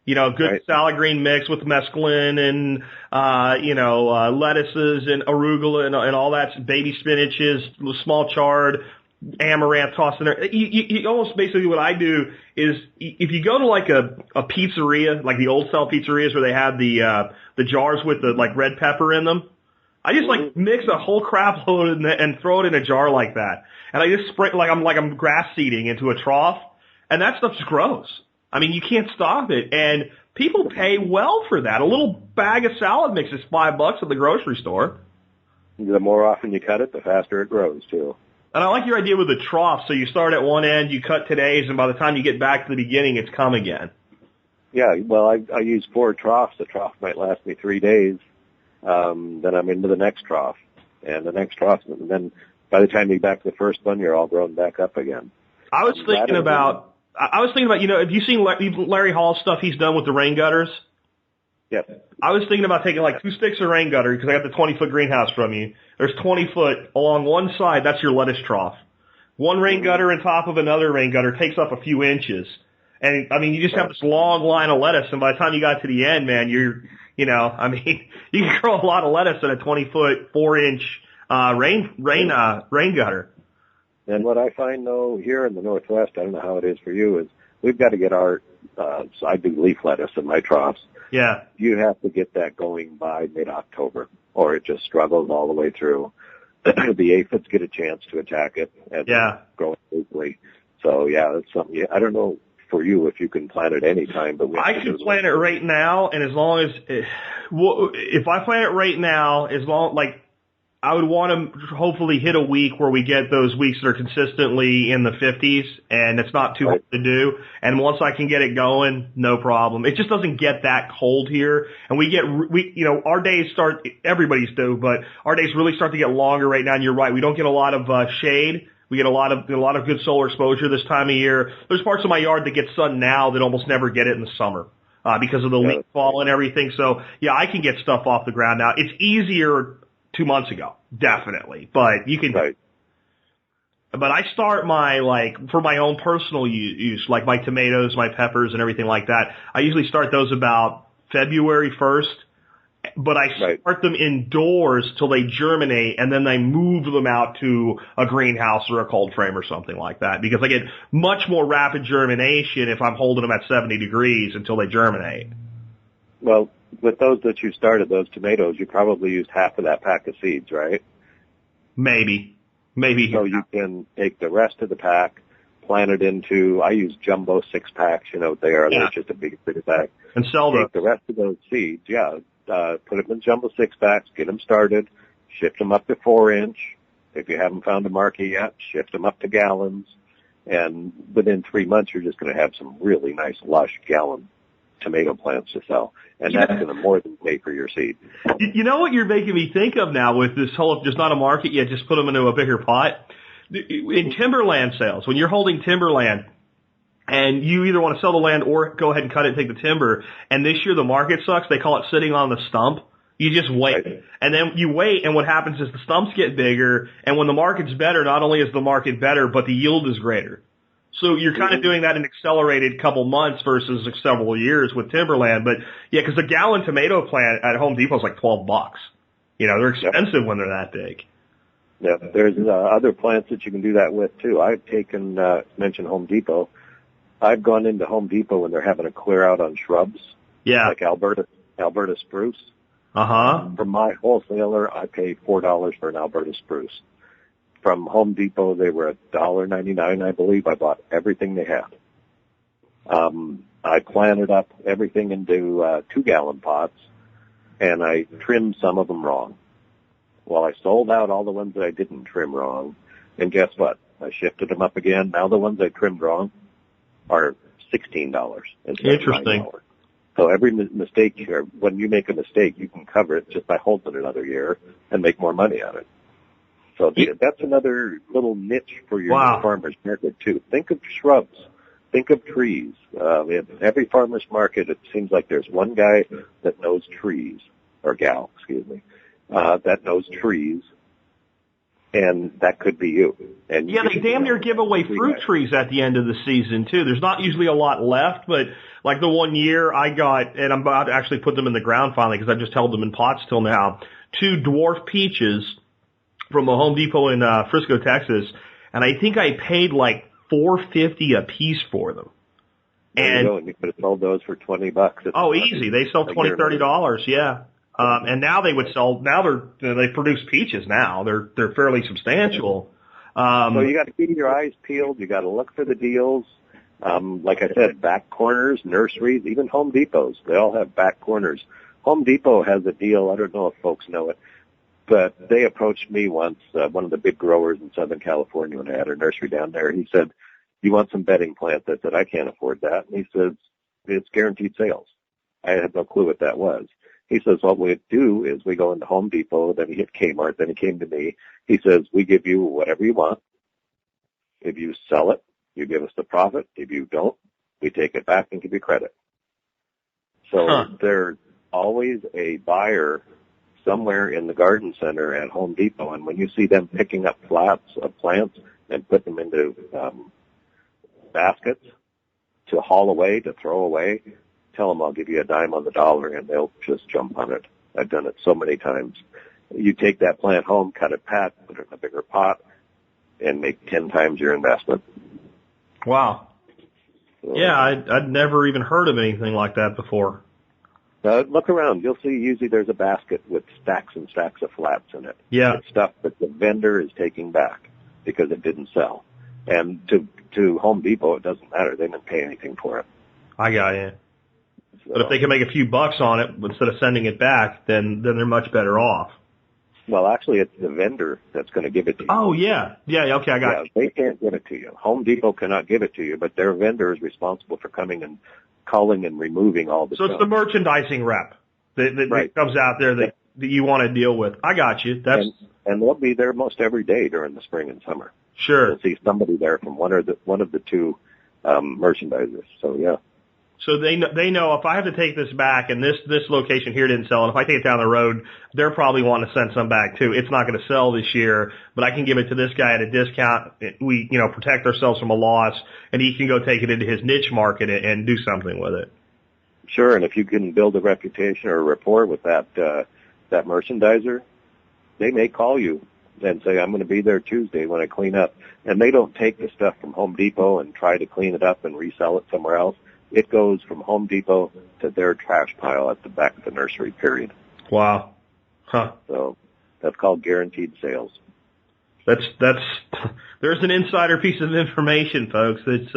Good right. Salad green mix with mesclun and, lettuces and arugula and all that, baby spinaches, small chard, amaranth tossed in there. You almost basically what I do is if you go to like a pizzeria, like the old style pizzerias where they have the jars with the like red pepper in them, I just like mix a whole crap load and throw it in a jar like that. And I just spray like I'm grass seeding into a trough, and that stuff just grows. I mean, you can't stop it, and people pay well for that. A little bag of salad mix is $5 at the grocery store. The more often you cut it, the faster it grows, too. And I like your idea with the trough. So you start at one end, you cut today's, and by the time you get back to the beginning, it's come again. Yeah, well, I use 4 troughs. The trough might last me 3 days. Then I'm into the next trough, and the next trough, and then by the time you get back to the first one, you're all grown back up again. I was thinking about, have you seen Larry Hall's stuff he's done with the rain gutters? Yes. I was thinking about taking like 2 sticks of rain gutter because I got the 20-foot greenhouse from you. There's 20 foot along one side. That's your lettuce trough. One rain gutter on top of another rain gutter takes up a few inches. And I mean, you just have this long line of lettuce. And by the time you got to the end, man, you can grow a lot of lettuce in a 20-foot, 4-inch, rain gutter. And what I find, though, here in the Northwest, I don't know how it is for you, is we've got to get our, so I do leaf lettuce in my troughs. Yeah. You have to get that going by mid-October, or it just struggles all the way through. The aphids get a chance to attack it and grow it quickly. So, yeah, that's something. I don't know for you if you can plant it any time, but I can plant it right now, and as long as if I plant it right now, I would want to hopefully hit a week where we get those weeks that are consistently in the 50s, and it's not too hard to do. And once I can get it going, no problem. It just doesn't get that cold here, and our days start. Everybody's do, but our days really start to get longer right now. And you're right, we don't get a lot of shade. We get a lot of good solar exposure this time of year. There's parts of my yard that get sun now that almost never get it in the summer. Because of the leaf fall and everything. So yeah, I can get stuff off the ground now. It's easier 2 months ago, definitely. But you can, but I start for my own personal use, like my tomatoes, my peppers and everything like that. I usually start those about February 1st, but I start them indoors till they germinate, and then I move them out to a greenhouse or a cold frame or something like that, because I get much more rapid germination if I'm holding them at 70 degrees until they germinate. Well, with those that you started, those tomatoes, you probably used half of that pack of seeds, right? Maybe. So you can take the rest of the pack, plant it into, I use jumbo 6-packs, you know what they are. They're just a big pack. And sell the rest of those seeds, put them in jumbo 6-packs, get them started, shift them up to 4-inch. If you haven't found a market yet, shift them up to gallons. And within 3 months, you're just going to have some really nice, lush gallon tomato plants to sell. And that's going to more than pay for your seed. You know what you're making me think of now with this whole, if there's not a market yet, just put them into a bigger pot. In timberland sales, when you're holding timberland, and you either want to sell the land or go ahead and cut it and take the timber, and this year the market sucks, they call it sitting on the stump. You just wait. Right. And then you wait, and what happens is the stumps get bigger, and when the market's better, not only is the market better, but the yield is greater. So you're kind of doing that in an accelerated couple months versus several years with timberland. But, yeah, because a gallon tomato plant at Home Depot is like $12. You know, they're expensive when they're that big. Yeah, there's other plants that you can do that with, too. I've taken, mentioned Home Depot. I've gone into Home Depot when they're having a clear out on shrubs. Yeah. Like Alberta spruce. Uh-huh. From my wholesaler, I pay $4 for an Alberta spruce. From Home Depot, they were $1.99, I believe. I bought everything they had. I planted up everything into 2-gallon pots, and I trimmed some of them wrong. Well, I sold out all the ones that I didn't trim wrong, and guess what? I shifted them up again. Now the ones I trimmed wrong are $16 instead of Interesting. $9. So every mistake here, when you make a mistake, you can cover it just by holding it another year and make more money on it. So that's another little niche for your farmer's market, too. Think of shrubs. Think of trees. In every farmer's market, it seems like there's one guy that knows trees, or gal, excuse me, that knows trees, and that could be you. And yeah, they damn near give away fruit trees at the end of the season, too. There's not usually a lot left, but like the one year I got, and I'm about to actually put them in the ground finally because I just held them in pots till now, 2 dwarf peaches from a Home Depot in Frisco, Texas, and I think I paid like $4.50 a piece for them. And you could have sold those for $20. Oh, easy. They sell $20, $30, yeah. And now they would sell. Now they produce peaches. Now they're fairly substantial. So you got to keep your eyes peeled. You got to look for the deals. Like I said, back corners, nurseries, even Home Depots. They all have back corners. Home Depot has a deal. I don't know if folks know it, but they approached me once. One of the big growers in Southern California, when I had a nursery down there, he said, "You want some bedding plants?" I said, "I can't afford that." And he says, "It's guaranteed sales." I had no clue what that was. He says, what we do is we go into Home Depot, then he hit Kmart, then he came to me. He says, we give you whatever you want. If you sell it, you give us the profit. If you don't, we take it back and give you credit. So there's always a buyer somewhere in the garden center at Home Depot, and when you see them picking up flats of plants and putting them into baskets to haul away, to throw away, tell them I'll give you a dime on the dollar, and they'll just jump on it. I've done it so many times. You take that plant home, cut it pat, put it in a bigger pot, and make 10 times your investment. Wow. So, yeah, I'd never even heard of anything like that before. Look around. You'll see usually there's a basket with stacks and stacks of flats in it. Yeah. It's stuff that the vendor is taking back because it didn't sell. And to Home Depot, it doesn't matter. They didn't pay anything for it. I got you. So, but if they can make a few bucks on it instead of sending it back, then they're much better off. Well, actually, it's the vendor that's going to give it to you. Oh, yeah. Yeah, okay, I got you. They can't give it to you. Home Depot cannot give it to you, but their vendor is responsible for coming and calling and removing all the stuff. So it's the merchandising rep that comes out there that you want to deal with. I got you. And they'll be there most every day during the spring and summer. Sure. You'll see somebody there from one of the two merchandisers. So, yeah. So they know if I have to take this back and this location here didn't sell, and if I take it down the road, they're probably wanting to send some back too. It's not going to sell this year, but I can give it to this guy at a discount. We, protect ourselves from a loss, and he can go take it into his niche market and do something with it. Sure, and if you can build a reputation or a rapport with that merchandiser, they may call you and say, I'm going to be there Tuesday when I clean up. And they don't take the stuff from Home Depot and try to clean it up and resell it somewhere else. It goes from Home Depot to their trash pile at the back of the nursery, period. Wow. Huh. So that's called guaranteed sales. There's an insider piece of information, folks. It's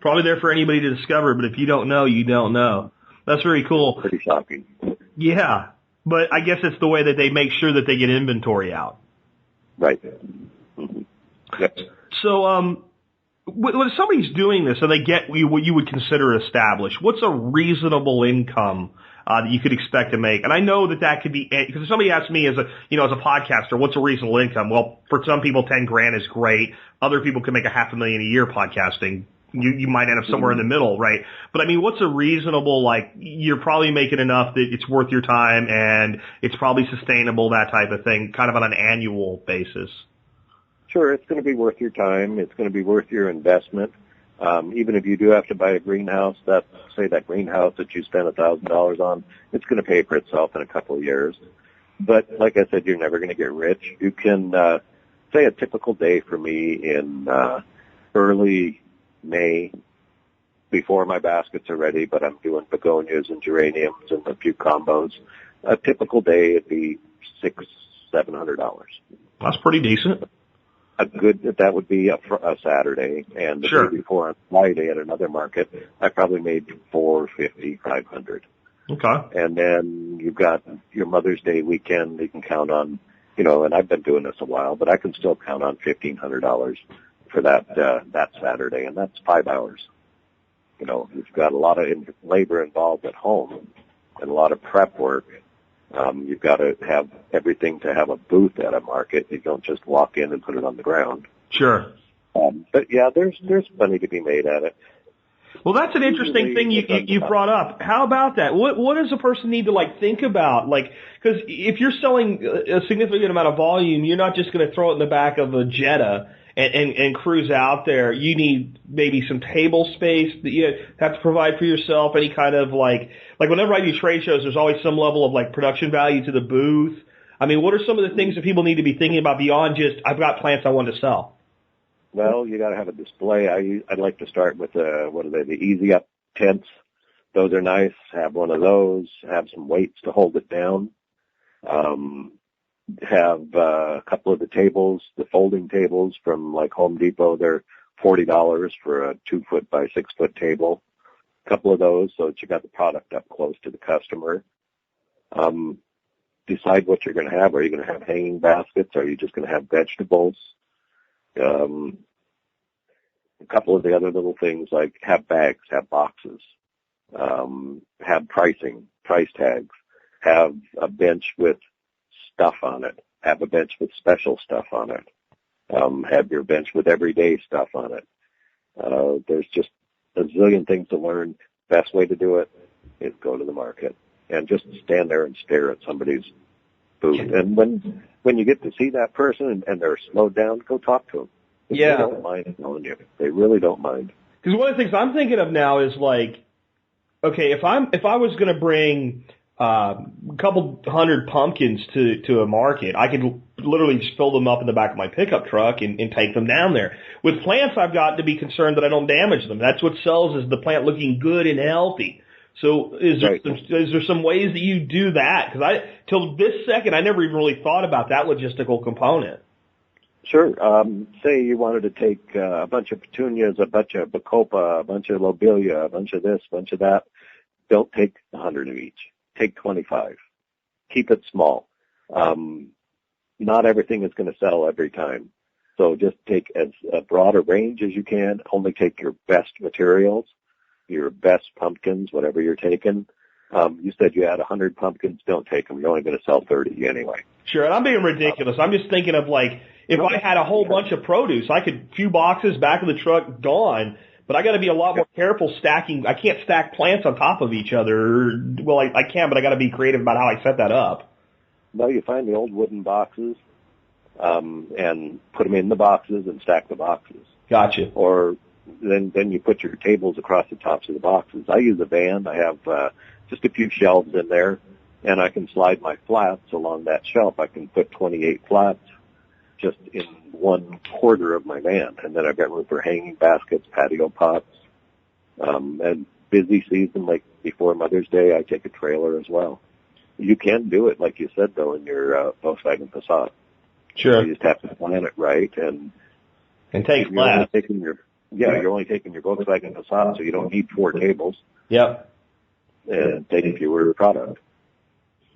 probably there for anybody to discover, but if you don't know, you don't know. That's very cool. Pretty shocking. Yeah, but I guess it's the way that they make sure that they get inventory out. Right. Mm-hmm. Yep. So, when somebody's doing this and they get what you would consider established, what's a reasonable income that you could expect to make? And I know that could be, because if somebody asks me as a podcaster, what's a reasonable income? Well, for some people, $10,000 is great. Other people can make $500,000 a year podcasting, you might end up somewhere in the middle, right? But I mean, what's a reasonable, like, you're probably making enough that it's worth your time and it's probably sustainable, that type of thing, kind of on an annual basis? Sure, it's going to be worth your time. It's going to be worth your investment. Even if you do have to buy a greenhouse, say that greenhouse that you spent $1,000 on, it's going to pay for itself in a couple of years. But like I said, you're never going to get rich. You can, say a typical day for me in, early May, before my baskets are ready, but I'm doing begonias and geraniums and a few combos. A typical day would be $600-700. That's pretty decent. That would be a Saturday, and the Sure. day before on Friday at another market, I probably made $450-500. Okay. And then you've got your Mother's Day weekend. You can count on, and I've been doing this a while, but I can still count on $1,500 for that Saturday, and that's 5 hours. You've got a lot of labor involved at home and a lot of prep work. You've got to have everything to have a booth at a market. You don't just walk in and put it on the ground. Sure. But yeah, there's money to be made at it. Well, that's an interesting thing you brought up. How about that? What does a person need to think about? Because if you're selling a significant amount of volume, you're not just going to throw it in the back of a Jetta and cruise out there. You need maybe some table space that you have to provide for yourself. Any kind of like whenever I do trade shows, there's always some level of production value to the booth. I mean, what are some of the things that people need to be thinking about beyond just I've got plants I want to sell? Well, you got to have a display. I'd like to start with the easy up tents. Those are nice. Have one of those. Have some weights to hold it down. Have a couple of the tables, the folding tables from Home Depot. They're $40 for a 2-foot by 6-foot table. A couple of those so that you got the product up close to the customer. Decide what you're going to have. Are you going to have hanging baskets? Are you just going to have vegetables? A couple of the other little things have bags, have boxes, have price tags, have a bench with stuff on it, have a bench with special stuff on it, have your bench with everyday stuff on it. There's just a zillion things to learn. Best way to do it is go to the market and just stand there and stare at somebody's booth. And when you get to see that person and they're slowed down, go talk to them. Yeah. They don't mind telling you. They really don't mind. Because one of the things I'm thinking of now is okay, if I was going to bring a couple hundred pumpkins to a market, I could literally just fill them up in the back of my pickup truck and take them down there. With plants, I've got to be concerned that I don't damage them. That's what sells, is the plant looking good and healthy. So is there some ways that you do that? Because till this second, I never even really thought about that logistical component. Sure. Say you wanted to take a bunch of petunias, a bunch of bacopa, a bunch of lobelia, a bunch of this, a bunch of that. Don't take 100 of each. Take 25. Keep it small. Not everything is going to sell every time. So just take as broad a range as you can. Only take your best materials, your best pumpkins, whatever you're taking. You said you had 100 pumpkins. Don't take them. You're only going to sell 30 anyway. Sure, and I'm being ridiculous. I'm just thinking of if I had a whole bunch of produce, I could, few boxes, back of the truck, gone. But I got to be a lot more careful stacking. I can't stack plants on top of each other. Well, I can, but I got to be creative about how I set that up. Well, you find the old wooden boxes, and put them in the boxes and stack the boxes. Gotcha. Or then you put your tables across the tops of the boxes. I use a van. I have just a few shelves in there, and I can slide my flats along that shelf. I can put 28 flats just in 1/4 of my van, and then I've got room for hanging baskets, patio pots, and busy season, like before Mother's Day, I take a trailer as well. You can do it, like you said, though, in your Volkswagen Passat. Sure. You just have to plan it right, and take less. You're only taking your Volkswagen Passat, so you don't need 4 tables. Yep. And take fewer product.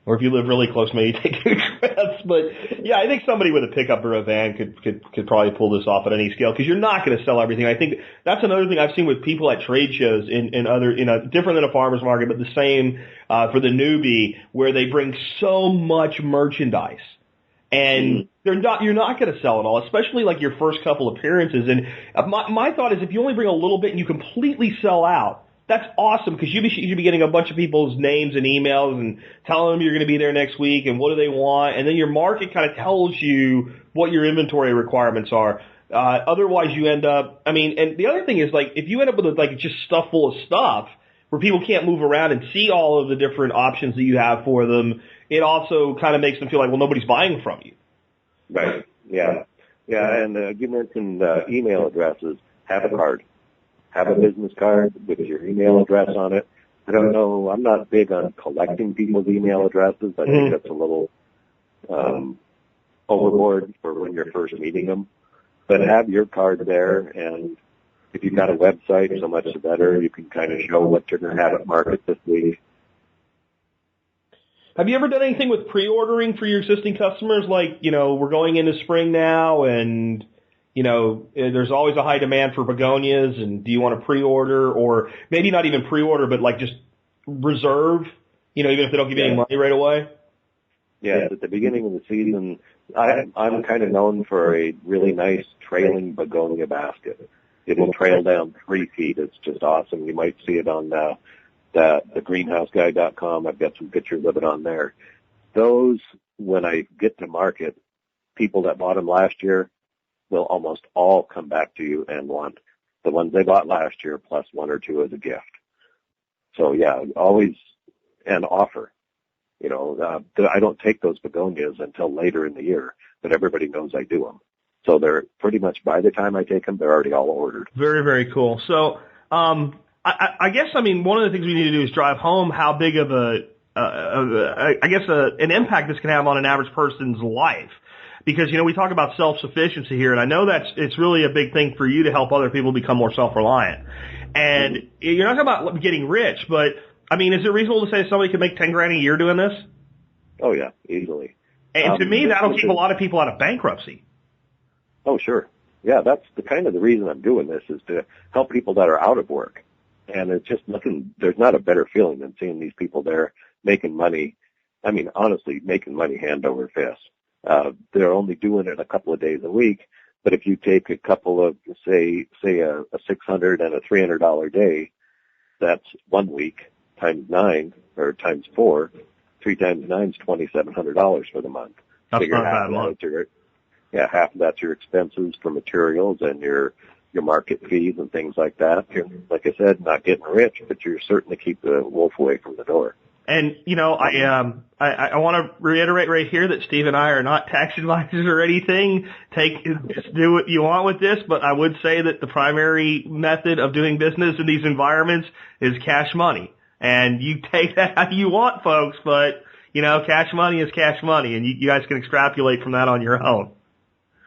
Or if you live really close, maybe take 2 trips. But yeah, I think somebody with a pickup or a van could probably pull this off at any scale, because you're not going to sell everything. I think that's another thing I've seen with people at trade shows in other, different than a farmer's market, but the same for the newbie, where they bring so much merchandise. And you're not going to sell it all, especially like your first couple appearances. And my thought is if you only bring a little bit and you completely sell out, that's awesome because you should be getting a bunch of people's names and emails and telling them you're going to be there next week and what do they want. And then your market kind of tells you what your inventory requirements are. Otherwise, you end up, and the other thing is like if you end up with like just stuff full of stuff where people can't move around and see all of the different options that you have for them, it also kind of makes them feel like, well, nobody's buying from you. Right. Yeah. Yeah. And you mentioned email addresses. Have a card. Have a business card with your email address on it. I don't know. I'm not big on collecting people's email addresses. I think that's a little overboard for when you're first meeting them. But have your card there, and if you've got a website, so much the better. You can kind of show what you're going to have at market this week. Have you ever done anything with pre-ordering for your existing customers? Like, we're going into spring now and, there's always a high demand for begonias, and do you want to pre-order or maybe not even pre-order, but like just reserve, even if they don't give you any money right away? Yeah, at the beginning of the season, I'm kind of known for a really nice trailing begonia basket. It will trail down 3 feet. It's just awesome. You might see it on the greenhouseguy.com. I've got some pictures of it on there. Those, when I get to market, people that bought them last year will almost all come back to you and want the ones they bought last year plus 1 or 2 as a gift. So yeah, always an offer. I don't take those begonias until later in the year, but everybody knows I do them. So they're pretty much, by the time I take them, they're already all ordered. Very, very cool. So, I guess, one of the things we need to do is drive home how big of an impact this can have on an average person's life. Because, we talk about self-sufficiency here, and I know it's really a big thing for you to help other people become more self-reliant. And you're not talking about getting rich, but, is it reasonable to say somebody could make $10,000 a year doing this? Oh, yeah, easily. And to me, that'll keep a lot of people out of bankruptcy. Oh, sure. Yeah, that's the reason I'm doing this is to help people that are out of work. And it's just there's not a better feeling than seeing these people there making money. Honestly, making money hand over fist. They're only doing it a couple of days a week. But if you take a couple of, say a $600 and a $300 day, that's 1 week times 9 or times 4. 3 times 9 is $2,700 for the month. That's not a bad month. Half of that's your expenses for materials and your market fees and things like that. You're, like I said, not getting rich, but you're certainly keep the wolf away from the door. And, I want to reiterate right here that Steve and I are not tax advisors or anything. Just do what you want with this, but I would say that the primary method of doing business in these environments is cash money. And you take that how you want, folks, but, cash money is cash money, and you guys can extrapolate from that on your own.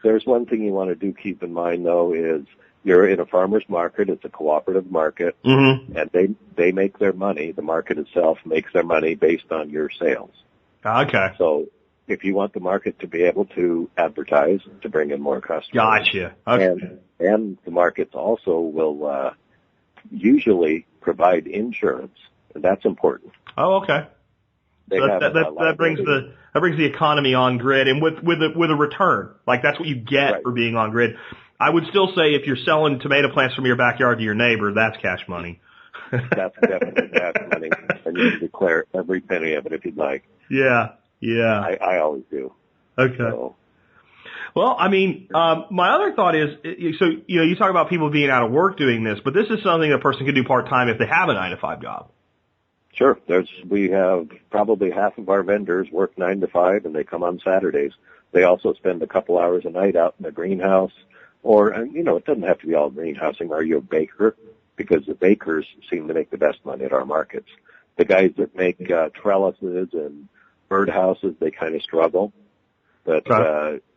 There's one thing you want to do keep in mind, though, is you're in a farmer's market. It's a cooperative market, and they make their money. The market itself makes their money based on your sales. Okay. So if you want the market to be able to advertise, to bring in more customers. Gotcha. Okay. And the markets also will usually provide insurance, and that's important. Oh, okay. That brings the economy on grid, and with a return. Like that's what you get for being on grid. I would still say if you're selling tomato plants from your backyard to your neighbor, that's cash money. That's definitely cash money, and you can declare every penny of it if you'd like. Yeah. I always do. Okay. So. Well, my other thought is, so you talk about people being out of work doing this, but this is something a person could do part time if they have a 9-to-5 job. Sure. We have probably half of our vendors work 9 to 5, and they come on Saturdays. They also spend a couple hours a night out in the greenhouse. Or, it doesn't have to be all greenhousing. Are you a baker? Because the bakers seem to make the best money at our markets. The guys that make trellises and birdhouses, they kind of struggle. But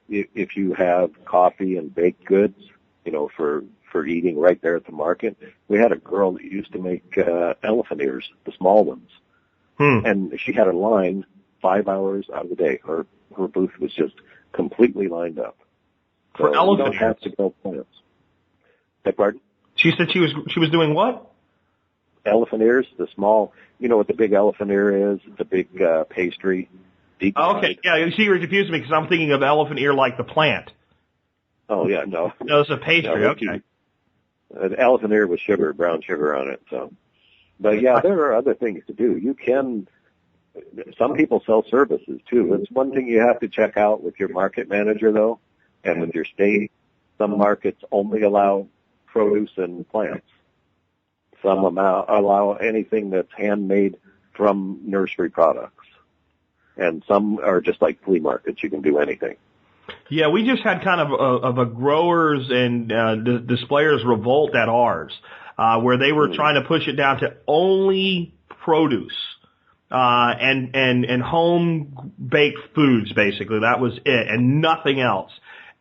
if you have coffee and baked goods, for eating right there at the market. We had a girl that used to make elephant ears, the small ones. And she had a line 5 hours out of the day. Her booth was just completely lined up. For elephant ears? You don't have to go plants. Beg pardon? She said she was doing what? Elephant ears, the small, what the big elephant ear is? It's a big pastry. Okay, yeah, you see, you're confusing me because I'm thinking of elephant ear like the plant. Oh, yeah, no. No, it's a pastry, no, okay. An elephant ear with sugar, brown sugar on it, so. But yeah, there are other things to do. Some people sell services too. It's one thing you have to check out with your market manager though, and with your state. Some markets only allow produce and plants. Some allow anything that's handmade from nursery products. And some are just like flea markets. You can do anything. Yeah, we just had kind of a growers and displayers revolt at ours, where they were trying to push it down to only produce, and home baked foods, basically. That was it, and nothing else.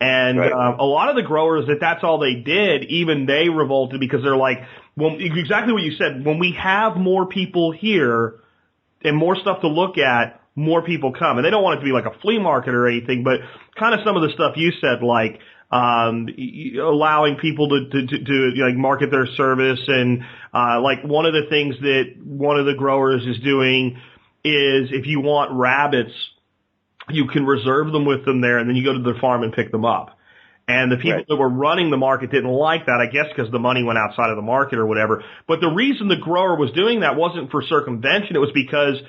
And right. A lot of the growers that's all they did, even they revolted because they're like, well, exactly what you said. When we have more people here and more stuff to look at, more people come. And they don't want it to be like a flea market or anything, but kind of some of the stuff you said, like allowing people to like market their service. And like one of the things that one of the growers is doing is if you want rabbits, you can reserve them with them there, and then you go to their farm and pick them up. And the people that were running the market didn't like that, I guess because the money went outside of the market or whatever. But the reason the grower was doing that wasn't for circumvention. It was because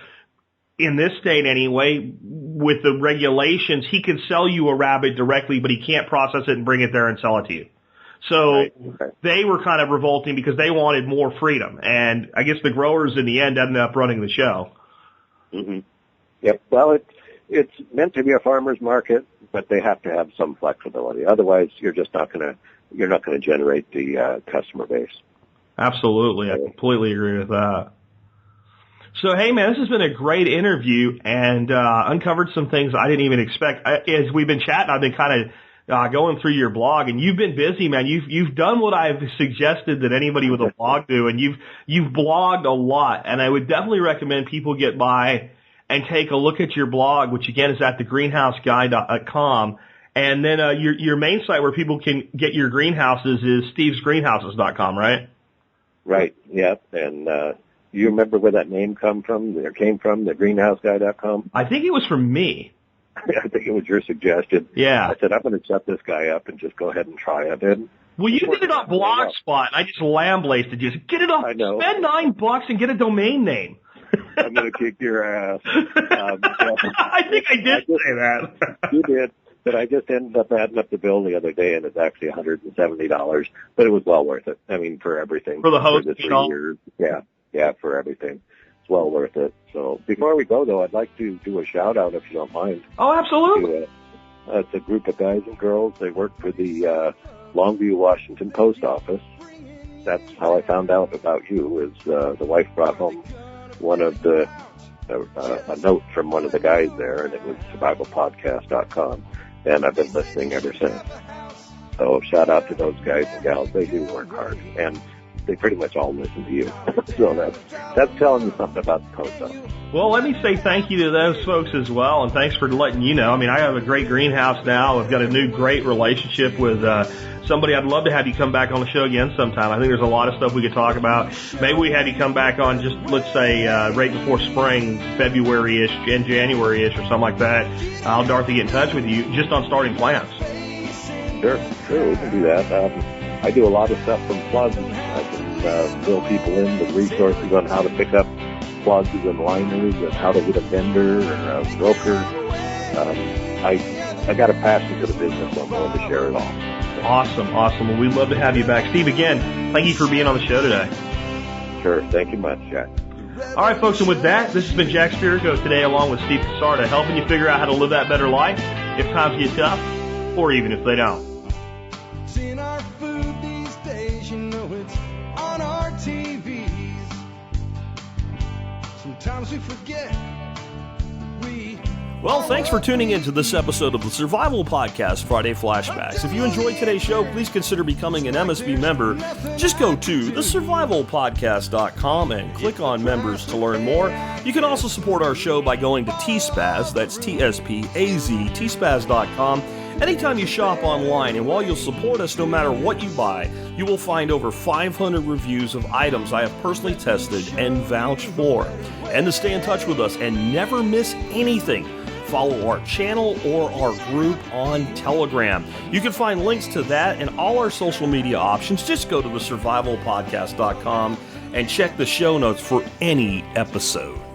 in this state anyway, with the regulations, he can sell you a rabbit directly, but he can't process it and bring it there and sell it to you. So they were kind of revolting because they wanted more freedom. And I guess the growers in the end ended up running the show. Mm-hmm. Yep. Well, it's meant to be a farmer's market, but they have to have some flexibility. Otherwise, you're not going to generate the customer base. Absolutely. I completely agree with that. So, hey, man, this has been a great interview and uncovered some things I didn't even expect. As we've been chatting, I've been kind of going through your blog, and you've been busy, man. You've done what I've suggested that anybody with a blog do, and you've blogged a lot. And I would definitely recommend people get by and take a look at your blog, which, again, is at thegreenhouseguy.com. And then your main site where people can get your greenhouses is stevesgreenhouses.com, right? Right, yeah. And you remember where that name came from, thegreenhouseguy.com? I think it was from me. I think it was your suggestion. Yeah. I said, I'm going to set this guy up and just go ahead and try it. And well, you did it on Blogspot, and I just lambasted you. Get it off. I know. Spend $9 and get a domain name. I'm going to kick your ass. I think I did say that. You did, but I just ended up adding up the bill the other day, and it's actually $170. But it was well worth it. I mean, for everything. For the host, for the 3 years. Yeah, for everything. It's well worth it. So before we go, though, I'd like to do a shout-out, if you don't mind. Oh, absolutely. It's a group of guys and girls. They work for the Longview, Washington Post Office. That's how I found out about you, is the wife brought home one of a note from one of the guys there, and it was survivalpodcast.com, and I've been listening ever since. So shout out to those guys and gals. They do work hard, and they pretty much all listen to you. So that's telling you something about the post office. Well, let me say thank you to those folks as well, and thanks for letting you know. I mean, I have a great greenhouse now. I've got a new great relationship with somebody. I'd love to have you come back on the show again sometime. I think there's a lot of stuff we could talk about. Maybe we have you come back on just, let's say, right before spring, February-ish and January-ish or something like that. I'll Dorothy get in touch with you just on starting plants. Sure, we can do that. I do a lot of stuff from plugs. I can fill people in with resources on how to pick up plugs and liners and how to get a vendor or a broker. I got a passion for the business. I'm willing to share it all. Awesome. Well, we'd love to have you back. Steve, again, thank you for being on the show today. Sure. Thank you much, Jack. All right, folks, and with that, this has been Jack Spirko today along with Steve Kasarda, helping you figure out how to live that better life if times get tough or even if they don't. It's in our food these days, you know it's on our TVs. Sometimes we forget Well, thanks for tuning in to this episode of the Survival Podcast Friday Flashbacks. If you enjoyed today's show, please consider becoming an MSB member. Just go to thesurvivalpodcast.com and click on members to learn more. You can also support our show by going to TSPAZ, that's TSPAZ, tspaz.com. Anytime you shop online, and while you'll support us no matter what you buy, you will find over 500 reviews of items I have personally tested and vouched for. And to stay in touch with us and never miss anything, follow our channel or our group on Telegram. You can find links to that and all our social media options. Just go to thesurvivalpodcast.com and check the show notes for any episode.